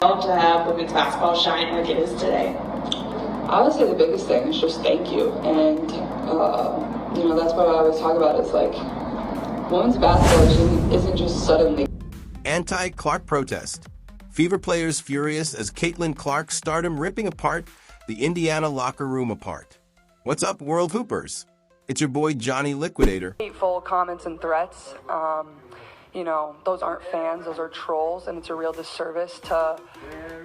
To have women's basketball shine like it is today? I would say the biggest thing is just thank you. And, that's what I always talk about is like, women's basketball isn't just suddenly. Anti-Clark protest. Fever players furious as Caitlin Clark Stardom ripping apart the Indiana locker room apart. What's up, World Hoopers? It's your boy Johnny Liquidator. Hateful comments and threats. Those aren't fans, those are trolls, and it's a real disservice to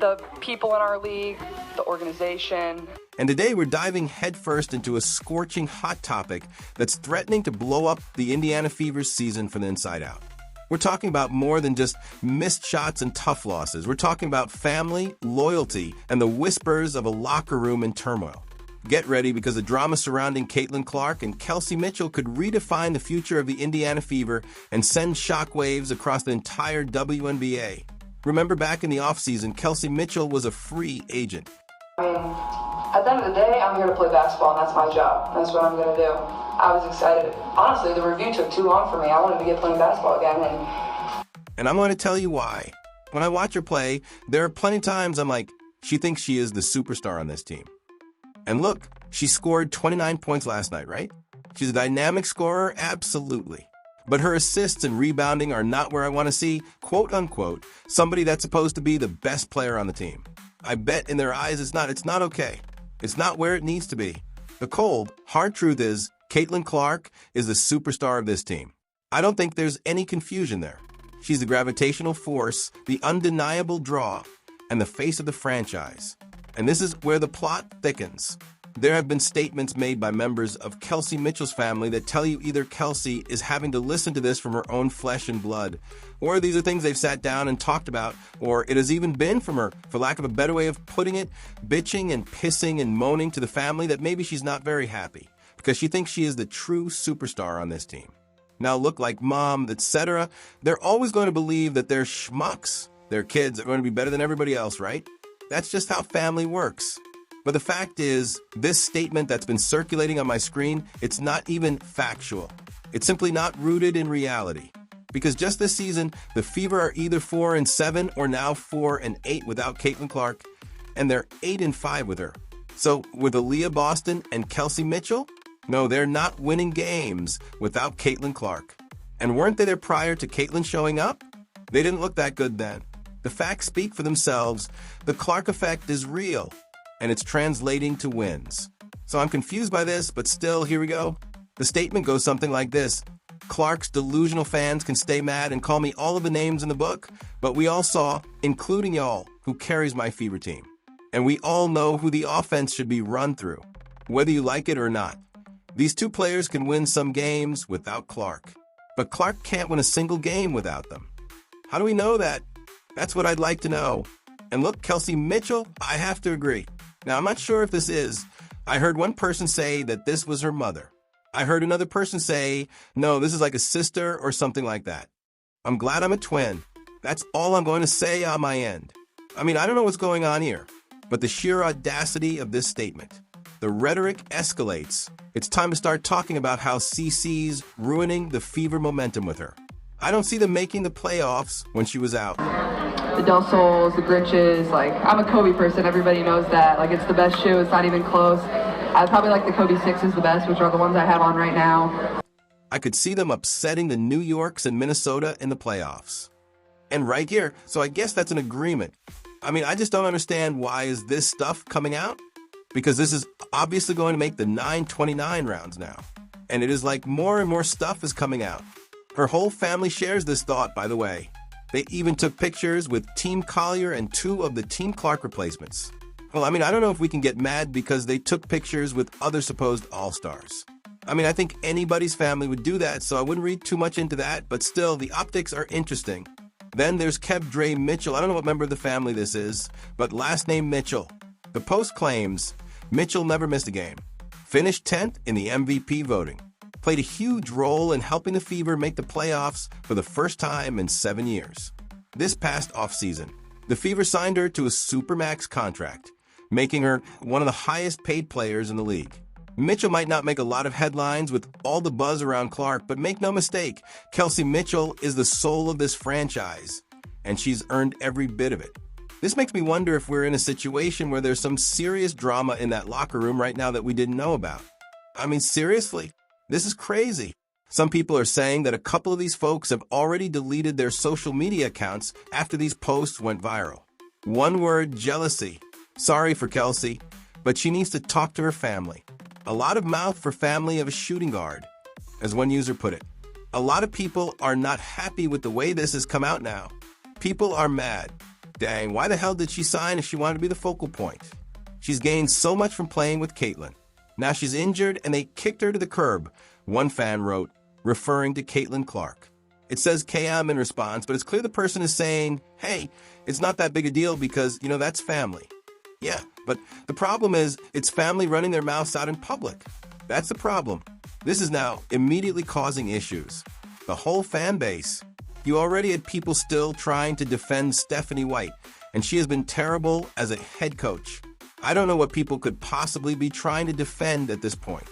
the people in our league, the organization. And today we're diving headfirst into a scorching hot topic that's threatening to blow up the Indiana Fever's season from the inside out. We're talking about more than just missed shots and tough losses. We're talking about family, loyalty, and the whispers of a locker room in turmoil. Get ready because the drama surrounding Caitlin Clark and Kelsey Mitchell could redefine the future of the Indiana Fever and send shockwaves across the entire WNBA. Remember back in the offseason, Kelsey Mitchell was a free agent. At the end of the day, I'm here to play basketball, and that's my job. That's what I'm going to do. I was excited. Honestly, the review took too long for me. I wanted to get playing basketball again. And I'm going to tell you why. When I watch her play, there are plenty of times I'm like, she thinks she is the superstar on this team. And look, she scored 29 points last night, right? She's a dynamic scorer, absolutely. But her assists and rebounding are not where I want to see, quote unquote, somebody that's supposed to be the best player on the team. I bet in their eyes it's not okay. It's not where it needs to be. The cold, hard truth is, Caitlin Clark is the superstar of this team. I don't think there's any confusion there. She's the gravitational force, the undeniable draw, and the face of the franchise. And this is where the plot thickens. There have been statements made by members of Kelsey Mitchell's family that tell you either Kelsey is having to listen to this from her own flesh and blood, or these are things they've sat down and talked about, or it has even been from her, for lack of a better way of putting it, bitching and pissing and moaning to the family that maybe she's not very happy because she thinks she is the true superstar on this team. Now look like mom, etc., they're always going to believe that they're schmucks. Their kids are going to be better than everybody else, right? That's just how family works. But the fact is, this statement that's been circulating on my screen, it's not even factual. It's simply not rooted in reality. Because just this season, the Fever are either 4-7 or now 4-8 without Caitlin Clark, and they're 8-5 with her. So with Aaliyah Boston and Kelsey Mitchell, no, they're not winning games without Caitlin Clark. And weren't they there prior to Caitlin showing up? They didn't look that good then. The facts speak for themselves. The Clark effect is real, and it's translating to wins. So I'm confused by this, but still, here we go. The statement goes something like this. Clark's delusional fans can stay mad and call me all of the names in the book, but we all saw, including y'all, who carries my Fever team. And we all know who the offense should be run through, whether you like it or not. These two players can win some games without Clark, but Clark can't win a single game without them. How do we know that? That's what I'd like to know. And look, Kelsey Mitchell, I have to agree. Now, I'm not sure if this is. I heard one person say that this was her mother. I heard another person say, no, this is like a sister or something like that. I'm glad I'm a twin. That's all I'm going to say on my end. I mean, I don't know what's going on here, but the sheer audacity of this statement. The rhetoric escalates. It's time to start talking about how CC's ruining the Fever momentum with her. I don't see them making the playoffs when she was out. The Del Sols, the Grinches, I'm a Kobe person, everybody knows that. It's the best shoe, it's not even close. I probably like the Kobe 6s the best, which are the ones I have on right now. I could see them upsetting the New Yorks and Minnesota in the playoffs. And right here, so I guess that's an agreement. I mean, I just don't understand why is this stuff coming out? Because this is obviously going to make the 9-29 rounds now. And it is like more and more stuff is coming out. Her whole family shares this thought, by the way. They even took pictures with Team Collier and 2 of the Team Clark replacements. Well, I mean, I don't know if we can get mad because they took pictures with other supposed all-stars. I mean, I think anybody's family would do that, so I wouldn't read too much into that, but still, the optics are interesting. Then there's Kev Dre Mitchell. I don't know what member of the family this is, but last name Mitchell. The Post claims Mitchell never missed a game. Finished 10th in the MVP voting. Played a huge role in helping the Fever make the playoffs for the first time in 7 years. This past offseason, the Fever signed her to a Supermax contract, making her one of the highest paid players in the league. Mitchell might not make a lot of headlines with all the buzz around Clark, but make no mistake, Kelsey Mitchell is the soul of this franchise, and she's earned every bit of it. This makes me wonder if we're in a situation where there's some serious drama in that locker room right now that we didn't know about. I mean, seriously, this is crazy. Some people are saying that a couple of these folks have already deleted their social media accounts after these posts went viral. One word, jealousy. Sorry for Kelsey, but she needs to talk to her family. A lot of mouth for family of a shooting guard, as one user put it. A lot of people are not happy with the way this has come out now. People are mad. Dang, why the hell did she sign if she wanted to be the focal point? She's gained so much from playing with Caitlyn. Now she's injured and they kicked her to the curb, one fan wrote, referring to Caitlyn Clark. It says KM in response, but it's clear the person is saying, hey, it's not that big a deal because, that's family. Yeah, but the problem is it's family running their mouths out in public. That's the problem. This is now immediately causing issues. The whole fan base. You already had people still trying to defend Stephanie White, and she has been terrible as a head coach. I don't know what people could possibly be trying to defend at this point.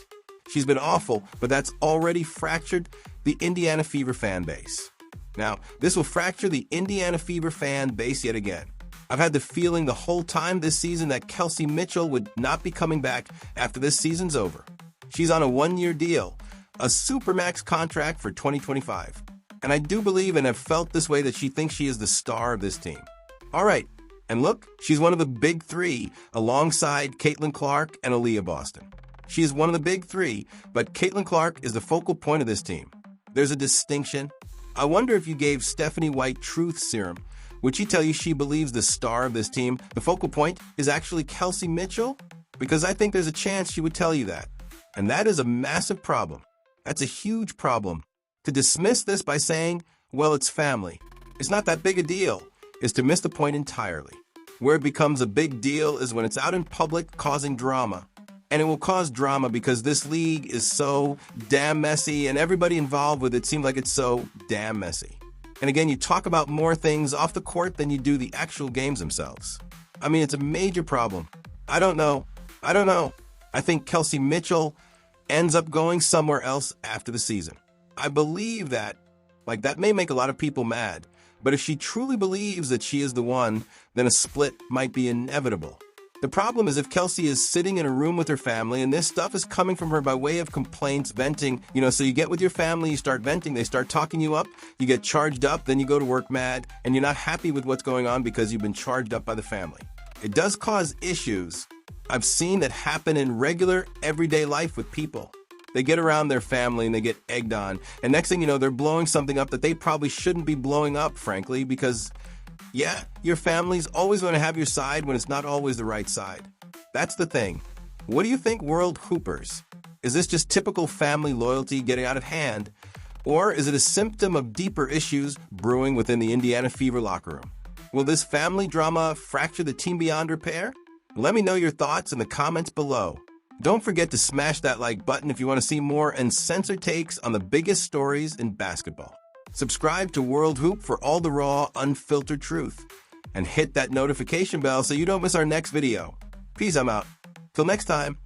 She's been awful, but that's already fractured the Indiana Fever fan base. Now, this will fracture the Indiana Fever fan base yet again. I've had the feeling the whole time this season that Kelsey Mitchell would not be coming back after this season's over. She's on a one-year deal, a supermax contract for 2025. And I do believe and have felt this way that she thinks she is the star of this team. All right, and look, she's one of the big three alongside Caitlin Clark and Aaliyah Boston. She is one of the big three, but Caitlin Clark is the focal point of this team. There's a distinction. I wonder if you gave Stephanie White truth serum, would she tell you she believes the star of this team, the focal point, is actually Kelsey Mitchell? Because I think there's a chance she would tell you that. And that is a massive problem. That's a huge problem. To dismiss this by saying, well, it's family, it's not that big a deal, is to miss the point entirely. Where it becomes a big deal is when it's out in public causing drama. And it will cause drama because this league is so damn messy and everybody involved with it seems like it's so damn messy. And again, you talk about more things off the court than you do the actual games themselves. I mean, it's a major problem. I don't know. I think Kelsey Mitchell ends up going somewhere else after the season. I believe that, that may make a lot of people mad. But if she truly believes that she is the one, then a split might be inevitable. The problem is if Kelsey is sitting in a room with her family and this stuff is coming from her by way of complaints, venting, so you get with your family, you start venting, they start talking you up, you get charged up, then you go to work mad, and you're not happy with what's going on because you've been charged up by the family. It does cause issues. I've seen that happen in regular, everyday life with people. They get around their family and they get egged on, and next thing you know, they're blowing something up that they probably shouldn't be blowing up, frankly, because yeah, your family's always going to have your side when it's not always the right side. That's the thing. What do you think, World Hoopers? Is this just typical family loyalty getting out of hand? Or is it a symptom of deeper issues brewing within the Indiana Fever locker room? Will this family drama fracture the team beyond repair? Let me know your thoughts in the comments below. Don't forget to smash that like button if you want to see more uncensored takes on the biggest stories in basketball. Subscribe to World Hoop for all the raw, unfiltered truth. And hit that notification bell so you don't miss our next video. Peace, I'm out. Till next time.